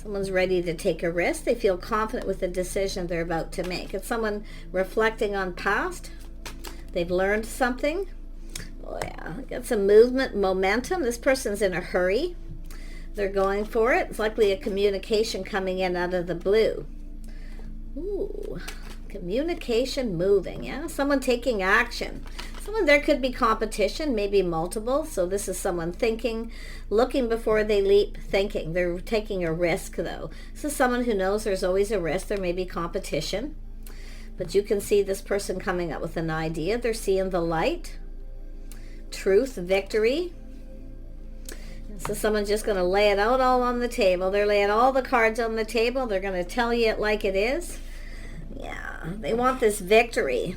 Someone's ready to take a risk. They feel confident with the decision they're about to make. It's someone reflecting on past. They've learned something. Oh yeah, got some movement, momentum. This person's in a hurry. They're going for it. It's likely a communication coming in out of the blue. Ooh, communication moving, yeah? Someone taking action. Someone, there could be competition, maybe multiple. So this is someone thinking, looking before they leap, thinking. They're taking a risk, though. This is someone who knows there's always a risk. There may be competition. But you can see this person coming up with an idea. They're seeing the light. Truth, victory. So someone's just going to lay it out all on the table. They're laying all the cards on the table. They're going to tell you it like it is. Yeah, they want this victory.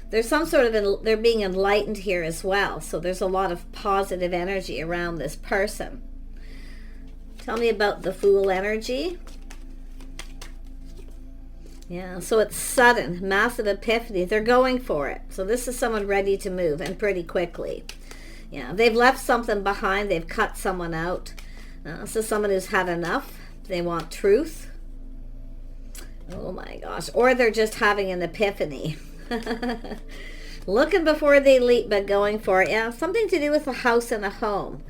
There's some sort of, they're being enlightened here as well. So there's a lot of positive energy around this person. Tell me about the Fool energy. Yeah, so it's sudden, massive epiphany. They're going for it. So this is someone ready to move, and pretty quickly. Yeah, they've left something behind. They've cut someone out. This is someone who's had enough. They want truth. Oh my gosh. Or they're just having an epiphany. Looking before they leap, but going for it. Yeah, something to do with a house and a home.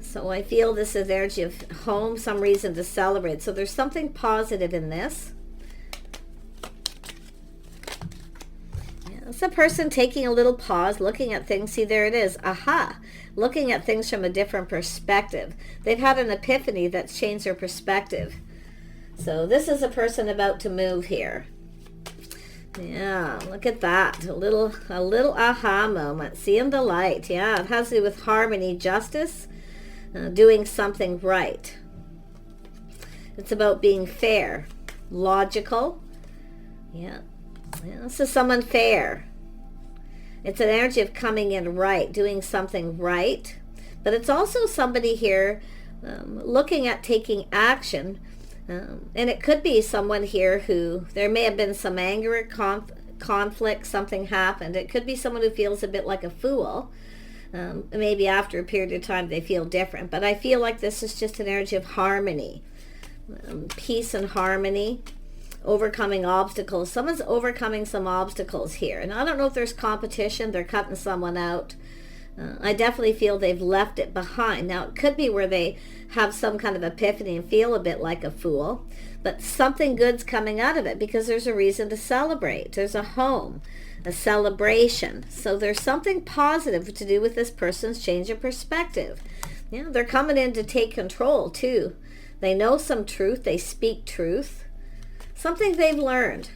So I feel this is energy of home, some reason to celebrate. So there's something positive in this. It's a person taking a little pause, looking at things. See, there it is. Aha. Looking at things from a different perspective. They've had an epiphany that's changed their perspective. So this is a person about to move here. Yeah, look at that. A little aha moment. Seeing the light. Yeah, it has to do with harmony, justice, doing something right. It's about being fair, logical. Yeah. Yeah, this is someone fair. It's an energy of coming in right, doing something right. But it's also somebody here looking at taking action. And it could be someone here who, there may have been some anger, conflict, something happened. It could be someone who feels a bit like a fool. Maybe after a period of time they feel different. But I feel like this is just an energy of harmony. Peace and harmony. Overcoming obstacles. Someone's overcoming some obstacles here. And I don't know if there's competition. They're cutting someone out. I definitely feel they've left it behind. Now, it could be where they have some kind of epiphany and feel a bit like a fool. But something good's coming out of it because there's a reason to celebrate. There's a home, a celebration. So there's something positive to do with this person's change of perspective. Yeah, they're coming in to take control, too. They know some truth. They speak truth. Something they've learned.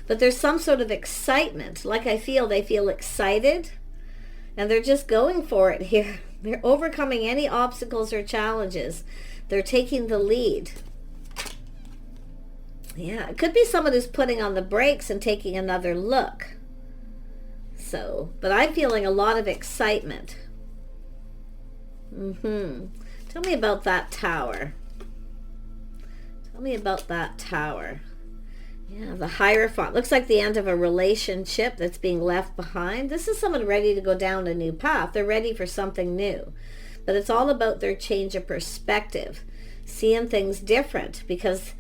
But there's some sort of excitement. Like they feel excited. And they're just going for it here. They're overcoming any obstacles or challenges. They're taking the lead. Yeah, it could be someone who's putting on the brakes and taking another look. So, but I'm feeling a lot of excitement. Tell me about that Tower. Tell me about that Tower. Yeah, the Hierophant. Looks like the end of a relationship that's being left behind. This is someone ready to go down a new path. They're ready for something new. But it's all about their change of perspective. Seeing things different. Because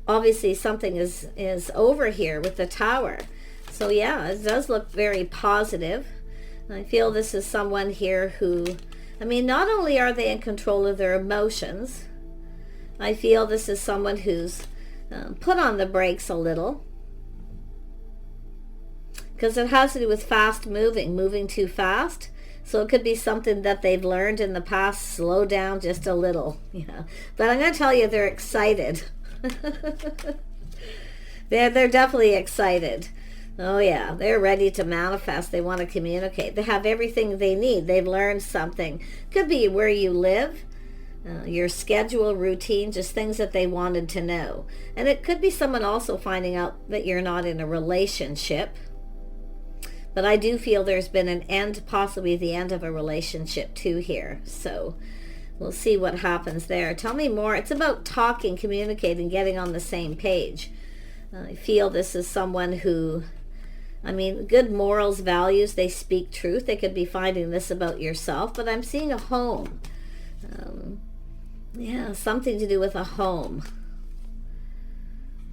obviously something is over here with the Tower. So yeah, it does look very positive. I feel this is someone here who, I mean, not only are they in control of their emotions, I feel this is someone who's put on the brakes a little. Because it has to do with fast moving too fast. So it could be something that they've learned in the past, slow down just a little. Yeah. But I'm going to tell you, they're excited. They're definitely excited. Oh yeah, they're ready to manifest. They want to communicate. They have everything they need. They've learned something. Could be where you live, your schedule, routine, just things that they wanted to know. And it could be someone also finding out that you're not in a relationship. But I do feel there's been an end, possibly the end of a relationship too here. So we'll see what happens there. Tell me more. It's about talking, communicating, getting on the same page. I feel this is someone who, I mean, good morals, values, they speak truth. They could be finding this about yourself, but I'm seeing a home. Yeah, something to do with a home.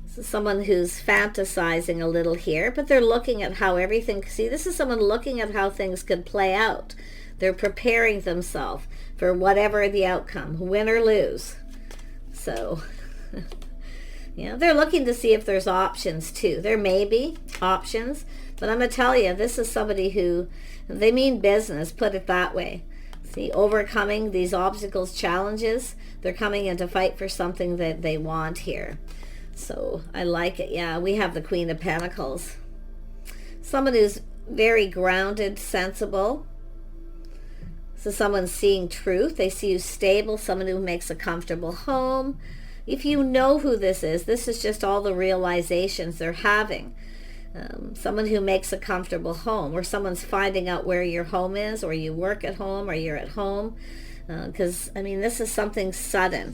This is someone who's fantasizing a little here, but they're looking at how everything, see, this is someone looking at how things could play out. They're preparing themselves for whatever the outcome, win or lose. So, yeah, they're looking to see if there's options too. There may be options, but I'm going to tell you, this is somebody who, they mean business, put it that way. See, overcoming these obstacles, challenges, they're coming in to fight for something that they want here. So I like it. Yeah, we have the Queen of Pentacles. Someone who's very grounded, sensible. So someone's seeing truth. They see you stable, someone who makes a comfortable home. If you know who this is just all the realizations they're having. Someone who makes a comfortable home, or someone's finding out where your home is, or you work at home, or you're at home. Because, I mean, this is something sudden.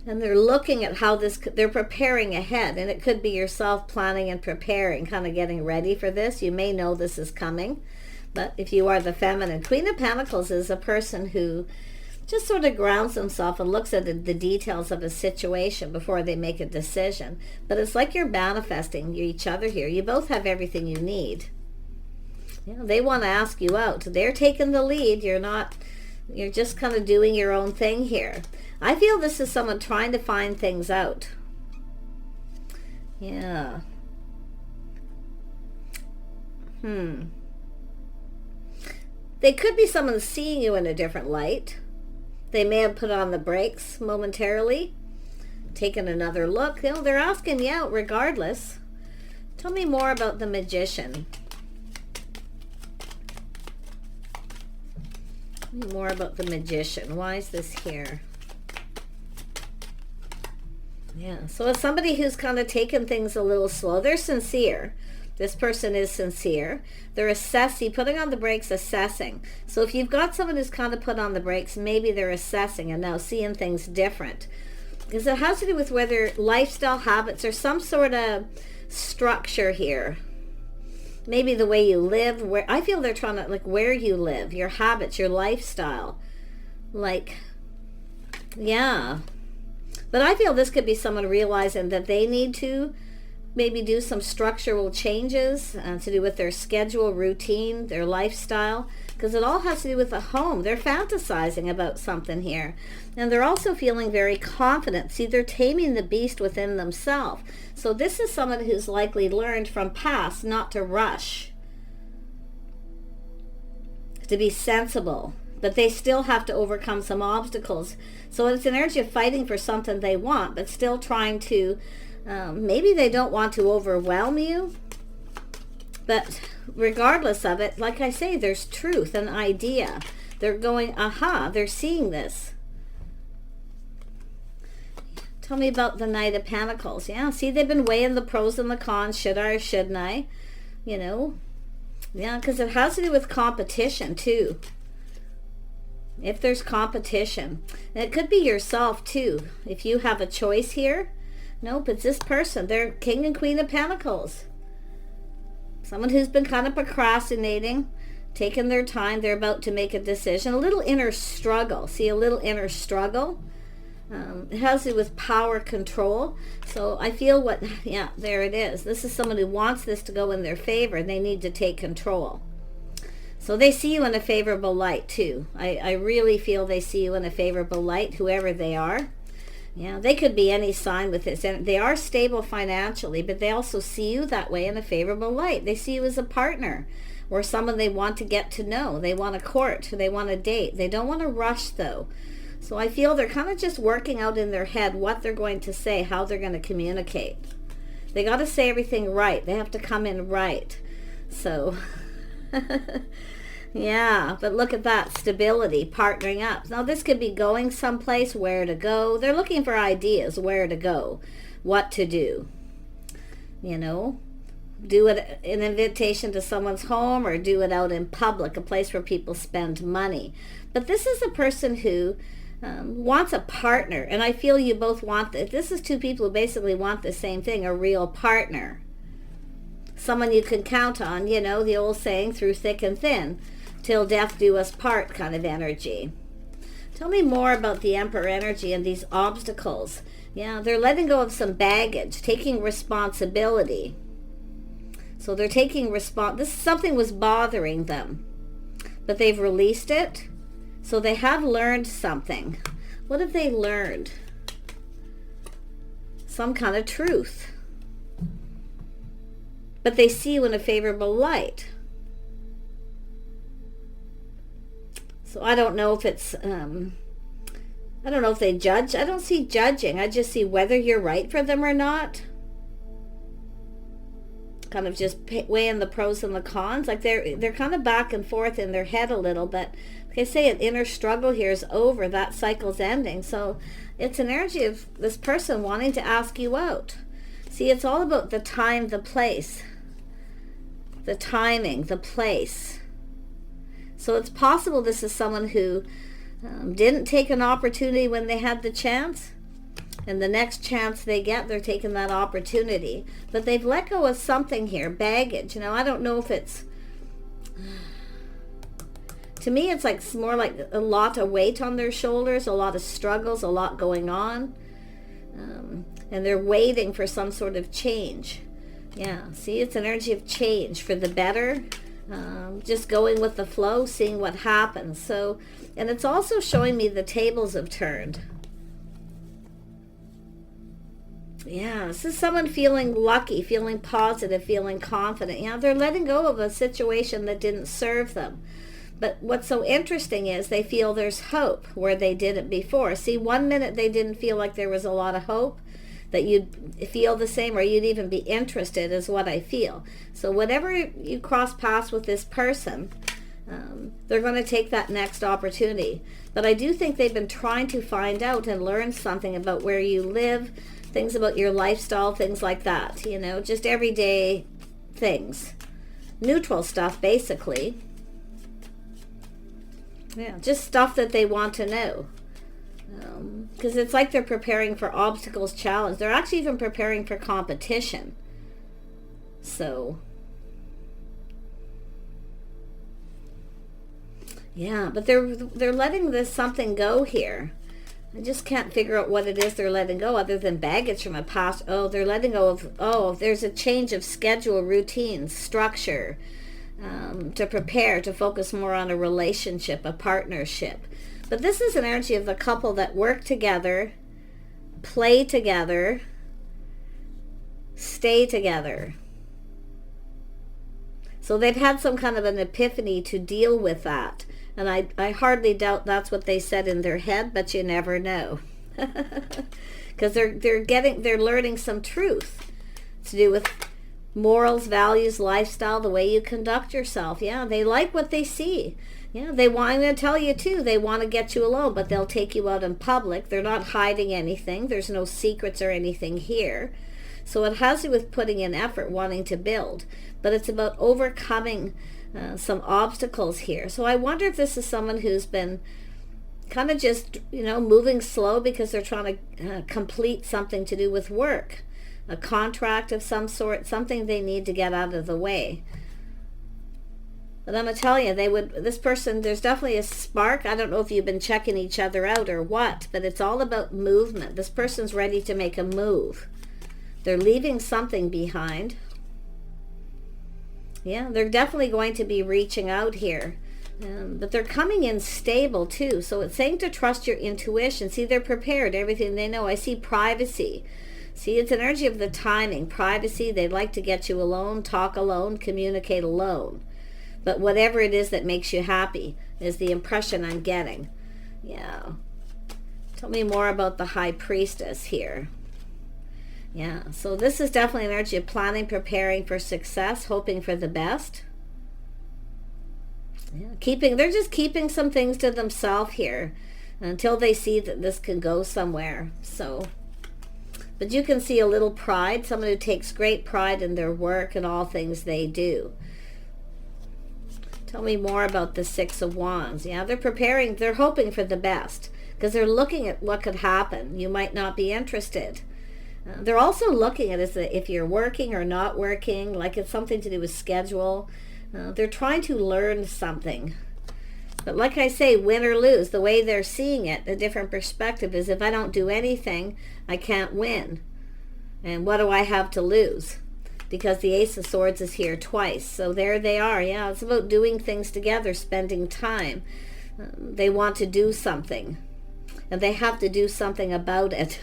And they're looking at how this, they're preparing ahead. And it could be yourself planning and preparing, kind of getting ready for this. You may know this is coming. But if you are the feminine, Queen of Pentacles is a person who just sort of grounds themselves and looks at the details of a situation before they make a decision. But it's like you're manifesting each other here. You both have everything you need. You know, they want to ask you out. They're taking the lead. You're just kind of doing your own thing here. I feel this is someone trying to find things out. Yeah. They could be someone seeing you in a different light. They may have put on the brakes momentarily, taken another look. You know, they're asking you out regardless. Tell me more about the Magician. Tell me more about the Magician. Why is this here? Yeah, so it's somebody who's kind of taken things a little slow. They're sincere. This person is sincere. They're assessing, putting on the brakes, assessing. So if you've got someone who's kind of put on the brakes, maybe they're assessing and now seeing things different. Because it has to do with whether lifestyle habits or some sort of structure here. Maybe the way you live. Where I feel they're trying to, like, where you live, your habits, your lifestyle. Like, yeah. But I feel this could be someone realizing that they need to maybe do some structural changes to do with their schedule, routine, their lifestyle, because it all has to do with the home. They're fantasizing about something here. And they're also feeling very confident. See, they're taming the beast within themselves. So this is someone who's likely learned from past not to rush, to be sensible. But they still have to overcome some obstacles. So it's an energy of fighting for something they want, but still trying to, maybe they don't want to overwhelm you. But regardless of it, like I say, there's truth, an idea. They're going, aha, they're seeing this. Tell me about the Knight of Pentacles. Yeah, see, they've been weighing the pros and the cons. Should I or shouldn't I? You know, yeah, because it has to do with competition too. If there's competition, and it could be yourself too. If you have a choice here, nope, it's this person. They're King and Queen of Pentacles. Someone who's been kind of procrastinating, taking their time. They're about to make a decision. A little inner struggle. See, a little inner struggle. It has to do with power control. So I feel yeah, there it is. This is someone who wants this to go in their favor, and they need to take control. So they see you in a favorable light too. I really feel they see you in a favorable light, whoever they are. Yeah, they could be any sign with this. And they are stable financially, but they also see you that way in a favorable light. They see you as a partner or someone they want to get to know. They want to court, they want to date. They don't want to rush though. So I feel they're kind of just working out in their head what they're going to say, how they're going to communicate. They got to say everything right. They have to come in right. So... yeah, but look at that, stability, partnering up. Now this could be going someplace, where to go. They're looking for ideas, where to go, what to do. You know, do it an invitation to someone's home, or do it out in public, a place where people spend money. But this is a person who wants a partner, and I feel you both want this is two people who basically want the same thing, a real partner. Someone you can count on, you know, the old saying, through thick and thin. till death do us part kind of energy. Tell me more about the Emperor energy and these obstacles. Yeah, they're letting go of some baggage, taking responsibility. So they're taking something was bothering them, but they've released it. So they have learned something. What have they learned? Some kind of truth. But they see you in a favorable light. So I don't know if it's, I don't know if they judge. I don't see judging. I just see whether you're right for them or not. Kind of just weighing the pros and the cons. Like they're kind of back and forth in their head a little, but like I say, an inner struggle here is over. That cycle's ending. So it's an energy of this person wanting to ask you out. See, it's all about the time, the place, the timing, the place. So it's possible this is someone who didn't take an opportunity when they had the chance, and the next chance they get, they're taking that opportunity. But they've let go of something here, baggage. You know, I don't know if it's, to me it's like more like a lot of weight on their shoulders, a lot of struggles, a lot going on, and they're waiting for some sort of change. Yeah, see, it's an energy of change for the better. Just going with the flow, seeing what happens. So, and it's also showing me the tables have turned. Yeah, this is someone feeling lucky, feeling positive, feeling confident. Yeah, they're letting go of a situation that didn't serve them. But what's so interesting is they feel there's hope where they didn't before. See, 1 minute they didn't feel like there was a lot of hope, that you'd feel the same, or you'd even be interested, is what I feel. So whenever you cross paths with this person, they're going to take that next opportunity. But I do think they've been trying to find out and learn something about where you live, things about your lifestyle, things like that, you know, just everyday things. Neutral stuff, basically. Yeah, just stuff that they want to know. Because it's like they're preparing for obstacles, challenge. They're actually even preparing for competition. So, yeah, but they're letting this something go here. I just can't figure out what it is they're letting go other than baggage from a past. Oh, they're letting go of, there's a change of schedule, routines, structure, to prepare, to focus more on a relationship, a partnership. But this is an energy of the couple that work together, play together, stay together. So they've had some kind of an epiphany to deal with that. And I hardly doubt that's what they said in their head, but you never know. Because they're learning some truth to do with morals, values, lifestyle, the way you conduct yourself. Yeah, they like what they see. Yeah, I'm going to tell you too, they want to get you alone, but they'll take you out in public. They're not hiding anything. There's no secrets or anything here. So it has to do with putting in effort, wanting to build. But it's about overcoming some obstacles here. So I wonder if this is someone who's been kind of just, moving slow because they're trying to complete something to do with work. A contract of some sort, something they need to get out of the way. But I'm going to tell you, this person, there's definitely a spark. I don't know if you've been checking each other out or what, but it's all about movement. This person's ready to make a move. They're leaving something behind. Yeah, they're definitely going to be reaching out here. But they're coming in stable too. So it's saying to trust your intuition. See, they're prepared, everything they know. I see privacy. See, it's an energy of the timing, privacy. They'd like to get you alone, talk alone, communicate alone. But whatever it is that makes you happy is the impression I'm getting. Yeah. Tell me more about the High Priestess here. Yeah, so this is definitely an energy of planning, preparing for success, hoping for the best. Yeah, they're just keeping some things to themselves here until they see that this can go somewhere. So, but you can see a little pride, someone who takes great pride in their work and all things they do. Tell me more about the Six of Wands. Yeah, they're preparing, they're hoping for the best because they're looking at what could happen. You might not be interested. They're also looking at if you're working or not working, like it's something to do with schedule. They're trying to learn something. But like I say, win or lose, the way they're seeing it, a different perspective is, if I don't do anything, I can't win. And what do I have to lose? Because the Ace of Swords is here twice. So there they are. Yeah, it's about doing things together, spending time. They want to do something. And they have to do something about it.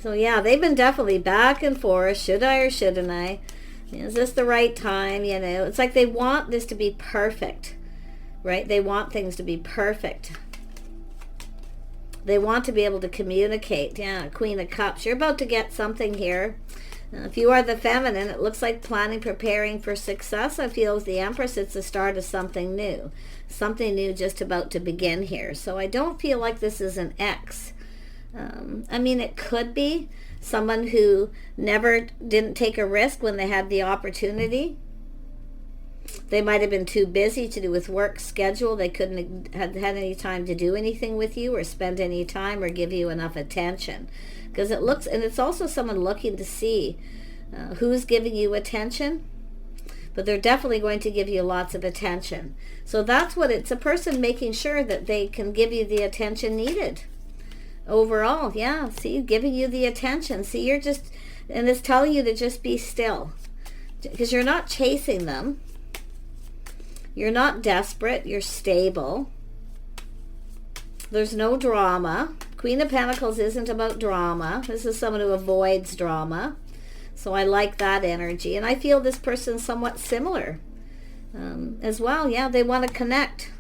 So yeah, they've been definitely back and forth. Should I or shouldn't I? Is this the right time? You know, it's like they want this to be perfect. Right? They want things to be perfect. They want to be able to communicate. Yeah, Queen of Cups. You're about to get something here. If you are the feminine, it looks like planning, preparing for success. I feel as the Empress, it's the start of something new. Something new just about to begin here. So I don't feel like this is an ex. I mean, it could be someone who didn't take a risk when they had the opportunity. They might have been too busy to do with work schedule. They couldn't have had any time to do anything with you or spend any time or give you enough attention. Because it looks, and it's also someone looking to see who's giving you attention. But they're definitely going to give you lots of attention. So that's what it's a person making sure that they can give you the attention needed. Overall, yeah, see, giving you the attention. See, you're just, and it's telling you to just be still. Because you're not chasing them. You're not desperate. You're stable. There's no drama. Queen of Pentacles isn't about drama. This is someone who avoids drama. So I like that energy. And I feel this person's somewhat similar as well. Yeah, they want to connect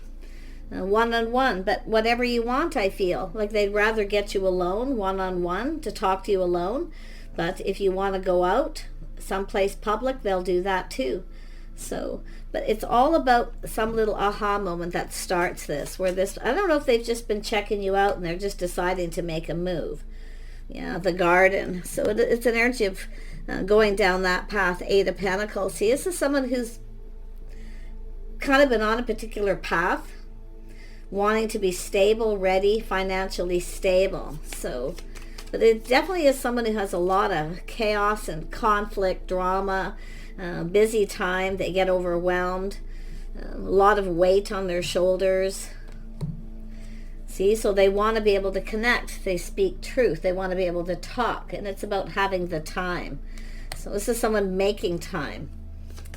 one-on-one. But whatever you want, I feel like they'd rather get you alone, one-on-one, to talk to you alone. But if you want to go out someplace public, they'll do that too. So, but it's all about some little aha moment that starts this, where this, I don't know if they've just been checking you out and they're just deciding to make a move. Yeah, the Garden. So it's an energy of going down that path. Eight of Pentacles. See, this is someone who's kind of been on a particular path, wanting to be stable, ready, financially stable. So, but it definitely is someone who has a lot of chaos and conflict, drama, busy time. They get overwhelmed, a lot of weight on their shoulders. See, so they want to be able to connect. They speak truth. They want to be able to talk, and it's about having the time. So this is someone making time.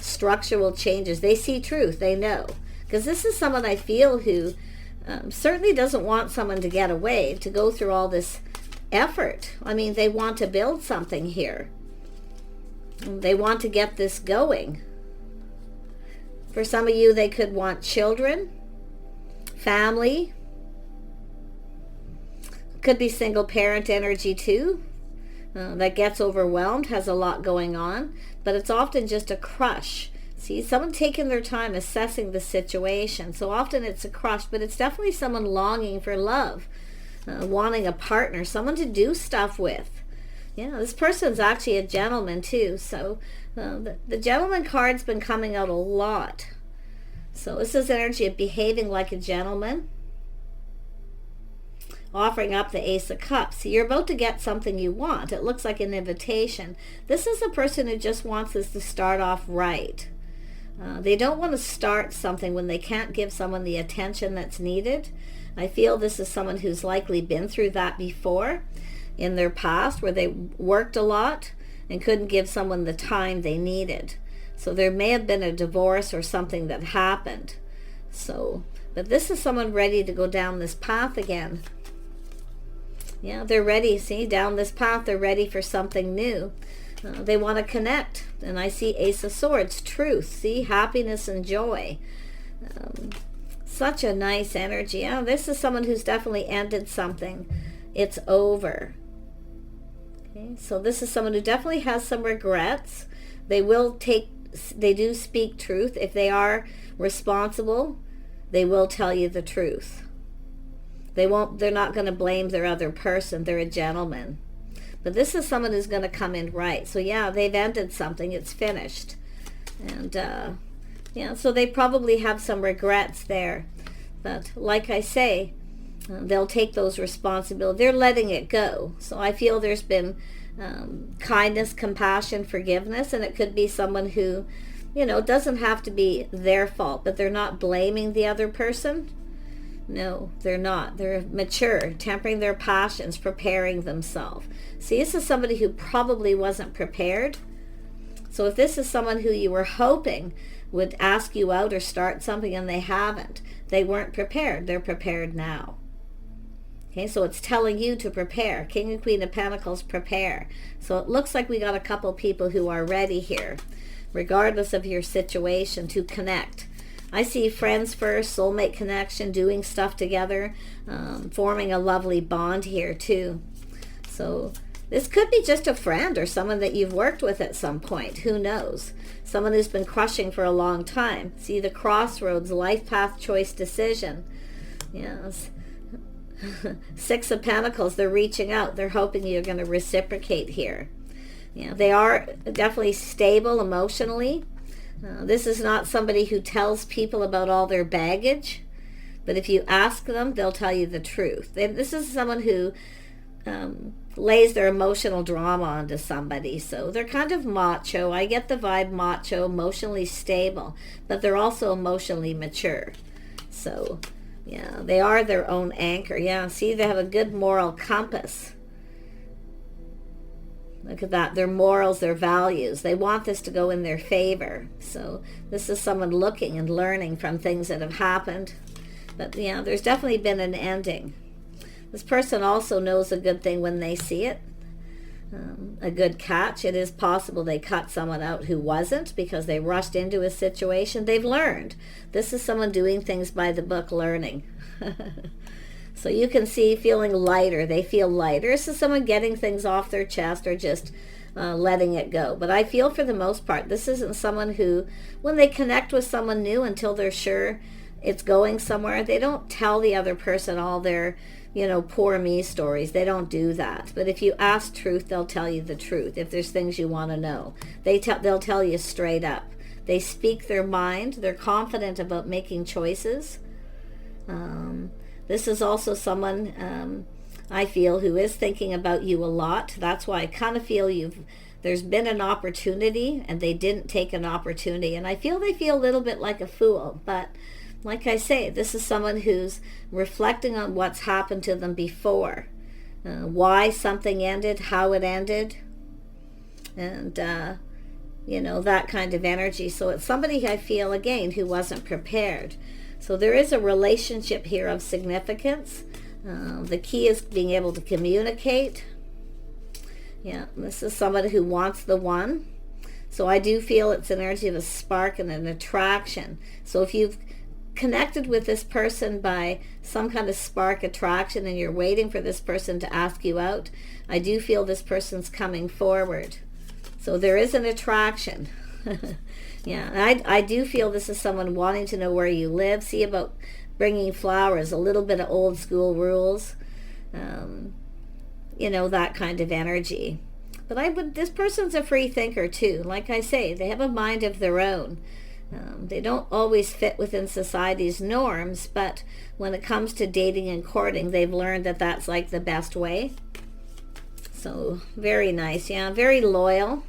Structural changes. They see truth. They know. Because this is someone I feel who certainly doesn't want someone to get away, to go through all this effort. I mean, they want to build something here. They want to get this going. For some of you, they could want children, family. Could be single parent energy too. That gets overwhelmed, has a lot going on. But it's often just a crush. See, someone taking their time assessing the situation. So often it's a crush, but it's definitely someone longing for love. Wanting a partner, someone to do stuff with. Yeah, this person's actually a gentleman too. So the gentleman card's been coming out a lot. So this is energy of behaving like a gentleman. Offering up the Ace of Cups. So you're about to get something you want. It looks like an invitation. This is a person who just wants this to start off right. They don't want to start something when they can't give someone the attention that's needed. I feel this is someone who's likely been through that before in their past, where they worked a lot and couldn't give someone the time they needed. So there may have been a divorce or something that happened. So, but this is someone ready to go down this path again. Yeah, they're ready. See, down this path, they're ready for something new. They want to connect. And I see Ace of Swords, truth. See, happiness and joy. Such a nice energy. Yeah, this is someone who's definitely ended something. It's over. Okay, so this is someone who definitely has some regrets. They do speak truth. If they are responsible, they will tell you the truth. They're not going to blame their other person. They're a gentleman. But this is someone who's going to come in right. So yeah, they've ended something. It's finished. And yeah, so they probably have some regrets there. But like I say, they'll take those responsibilities. They're letting it go. So I feel there's been kindness, compassion, forgiveness, and it could be someone who you know, it doesn't have to be their fault, but they're not blaming the other person. No, they're not. They're mature, tempering their passions, preparing themselves. See, this is somebody who probably wasn't prepared. So if this is someone who you were hoping would ask you out or start something and they haven't, they weren't prepared. They're prepared now. Okay, so it's telling you to prepare. King and Queen of Pentacles, prepare. So it looks like we got a couple people who are ready here, regardless of your situation, to connect. I see friends first, soulmate connection, doing stuff together, forming a lovely bond here too. So this could be just a friend or someone that you've worked with at some point. Who knows? Someone who's been crushing for a long time. See the crossroads, life path, choice, decision. Yes. Six of Pentacles, they're reaching out. They're hoping you're going to reciprocate here. Yeah, they are definitely stable emotionally. This is not somebody who tells people about all their baggage, but if you ask them, they'll tell you the truth. This is someone who lays their emotional drama onto somebody, so they're kind of macho. I get the vibe macho, emotionally stable, but they're also emotionally mature. So, yeah, they are their own anchor. Yeah, see, they have a good moral compass. Look at that, their morals, their values. They want this to go in their favor. So this is someone looking and learning from things that have happened. But yeah, there's definitely been an ending. This person also knows a good thing when they see it. A good catch. It is possible they cut someone out who wasn't because they rushed into a situation. They've learned. This is someone doing things by the book, learning. So you can see feeling lighter. They feel lighter. This is someone getting things off their chest or just letting it go. But I feel for the most part, this isn't someone who, when they connect with someone new until they're sure it's going somewhere, they don't tell the other person all their, you know, poor me stories. They don't do that. But if you ask truth, they'll tell you the truth. If there's things you want to know, they'll tell you straight up. They speak their mind. They're confident about making choices. This is also someone, I feel, who is thinking about you a lot. That's why I kind of feel there's been an opportunity and they didn't take an opportunity. And I feel they feel a little bit like a fool. But like I say, this is someone who's reflecting on what's happened to them before. Why something ended, how it ended. And, you know, that kind of energy. So it's somebody, I feel, again, who wasn't prepared. So there is a relationship here of significance. The key is being able to communicate. Yeah, this is somebody who wants the one. So I do feel it's an energy of a spark and an attraction. So if you've connected with this person by some kind of spark attraction and you're waiting for this person to ask you out, I do feel this person's coming forward. So there is an attraction. Yeah, and I do feel this is someone wanting to know where you live. See about bringing flowers, a little bit of old school rules, you know, that kind of energy. But this person's a free thinker too. Like I say, they have a mind of their own. They don't always fit within society's norms, but when it comes to dating and courting, they've learned that that's like the best way. So very nice. Yeah, very loyal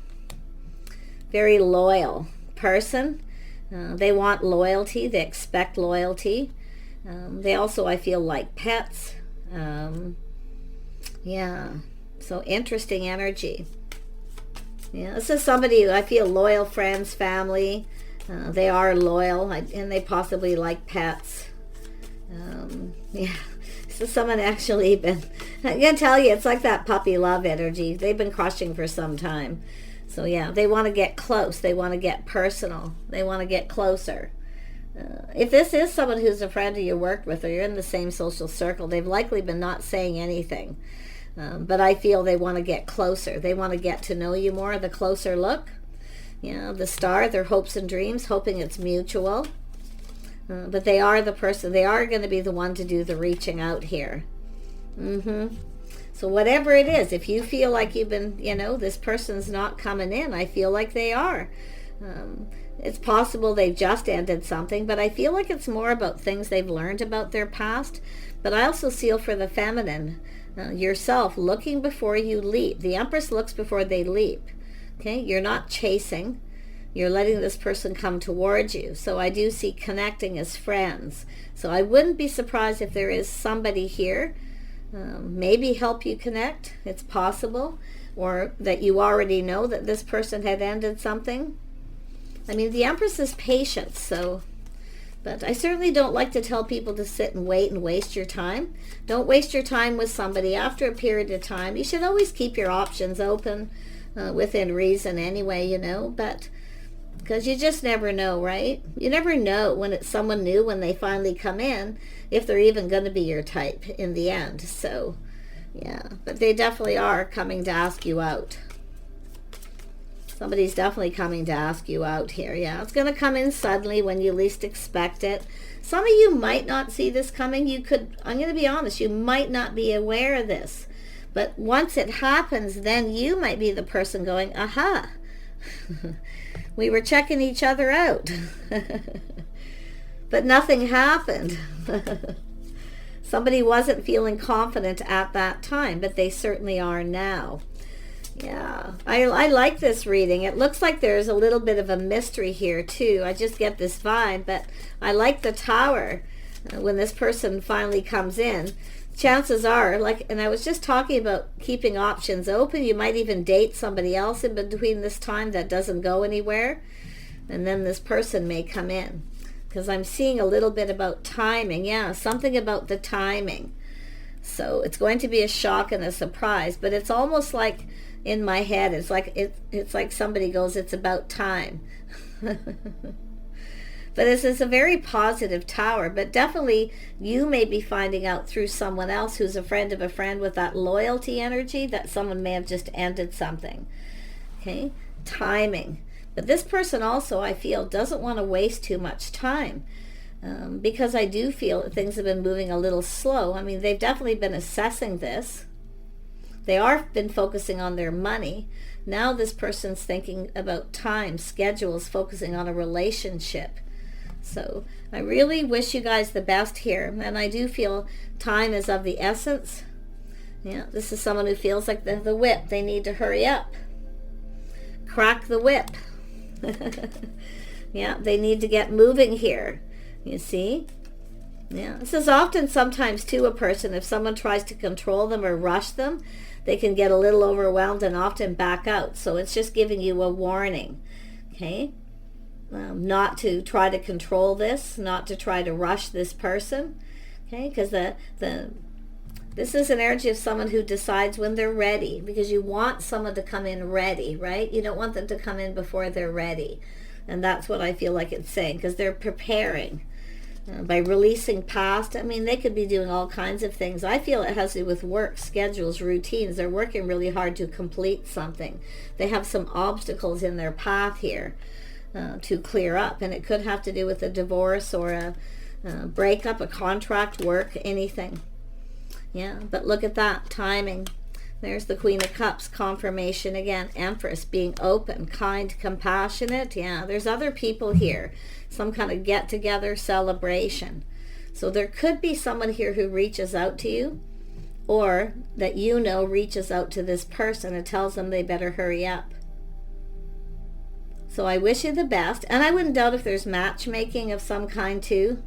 person. They want loyalty. They expect loyalty. They also, I feel, like pets. Yeah, so interesting energy. Yeah, this is somebody who I feel loyal friends, family. They are loyal, and they possibly like pets. Yeah, so someone actually been, I can tell you, it's like that puppy love energy. They've been crushing for some time. So yeah, they want to get close. They want to get personal. They want to get closer. If this is someone who's a friend who you worked with or you're in the same social circle, they've likely been not saying anything. But I feel they want to get closer. They want to get to know you more, the closer look. Yeah, the star, their hopes and dreams, hoping it's mutual. But they are the person, they are going to be the one to do the reaching out here. So whatever it is, if you feel like you've been, you know, this person's not coming in, I feel like they are. It's possible they've just ended something, but I feel like it's more about things they've learned about their past. But I also feel for the feminine, yourself, looking before you leap. The Empress looks before they leap. Okay, you're not chasing. You're letting this person come towards you. So I do see connecting as friends. So I wouldn't be surprised if there is somebody here, maybe help you connect. It's possible. Or that you already know that this person had ended something. I mean, the Empress is patient, so... But I certainly don't like to tell people to sit and wait and waste your time. Don't waste your time with somebody after a period of time. You should always keep your options open within reason anyway, you know. But because you just never know, right? You never know when it's someone new, when they finally come in, if they're even going to be your type in the end. So, yeah. But they definitely are coming to ask you out. Somebody's definitely coming to ask you out here. Yeah, it's going to come in suddenly when you least expect it. Some of you might not see this coming. You could, I'm going to be honest, you might not be aware of this. But once it happens, then you might be the person going, aha, we were checking each other out. But nothing happened. Somebody wasn't feeling confident at that time, but they certainly are now. Yeah, I like this reading. It looks like there's a little bit of a mystery here too. I just get this vibe, but I like the Tower. When this person finally comes in, chances are, like, and I was just talking about keeping options open. You might even date somebody else in between this time that doesn't go anywhere, and then this person may come in. Because I'm seeing a little bit about timing. Yeah, something about the timing. So it's going to be a shock and a surprise, but it's almost like in my head, it's like somebody goes, it's about time. But this is a very positive Tower, but definitely you may be finding out through someone else who's a friend of a friend with that loyalty energy that someone may have just ended something. Okay, timing. But this person also, I feel, doesn't want to waste too much time. Because I do feel that things have been moving a little slow. I mean, they've definitely been assessing this. They are been focusing on their money. Now this person's thinking about time, schedules, focusing on a relationship. So I really wish you guys the best here. And I do feel time is of the essence. Yeah, this is someone who feels like the whip. They need to hurry up. Crack the whip. Yeah, they need to get moving here. You see? Yeah, this is often sometimes too a person, if someone tries to control them or rush them, they can get a little overwhelmed and often back out. So it's just giving you a warning, okay? Not to try to control this, not to try to rush this person, okay? Because this is an energy of someone who decides when they're ready, because you want someone to come in ready, right? You don't want them to come in before they're ready. And that's what I feel like it's saying, because they're preparing. By releasing past, I mean, they could be doing all kinds of things. I feel it has to do with work, schedules, routines. They're working really hard to complete something. They have some obstacles in their path here to clear up. And it could have to do with a divorce or a breakup, a contract, work, anything. Yeah, but look at that, timing. There's the Queen of Cups, confirmation again. Empress, being open, kind, compassionate. Yeah, there's other people here. Some kind of get-together celebration. So there could be someone here who reaches out to you, or that you know reaches out to this person and tells them they better hurry up. So I wish you the best. And I wouldn't doubt if there's matchmaking of some kind too.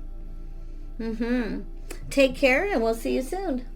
Take care, and we'll see you soon.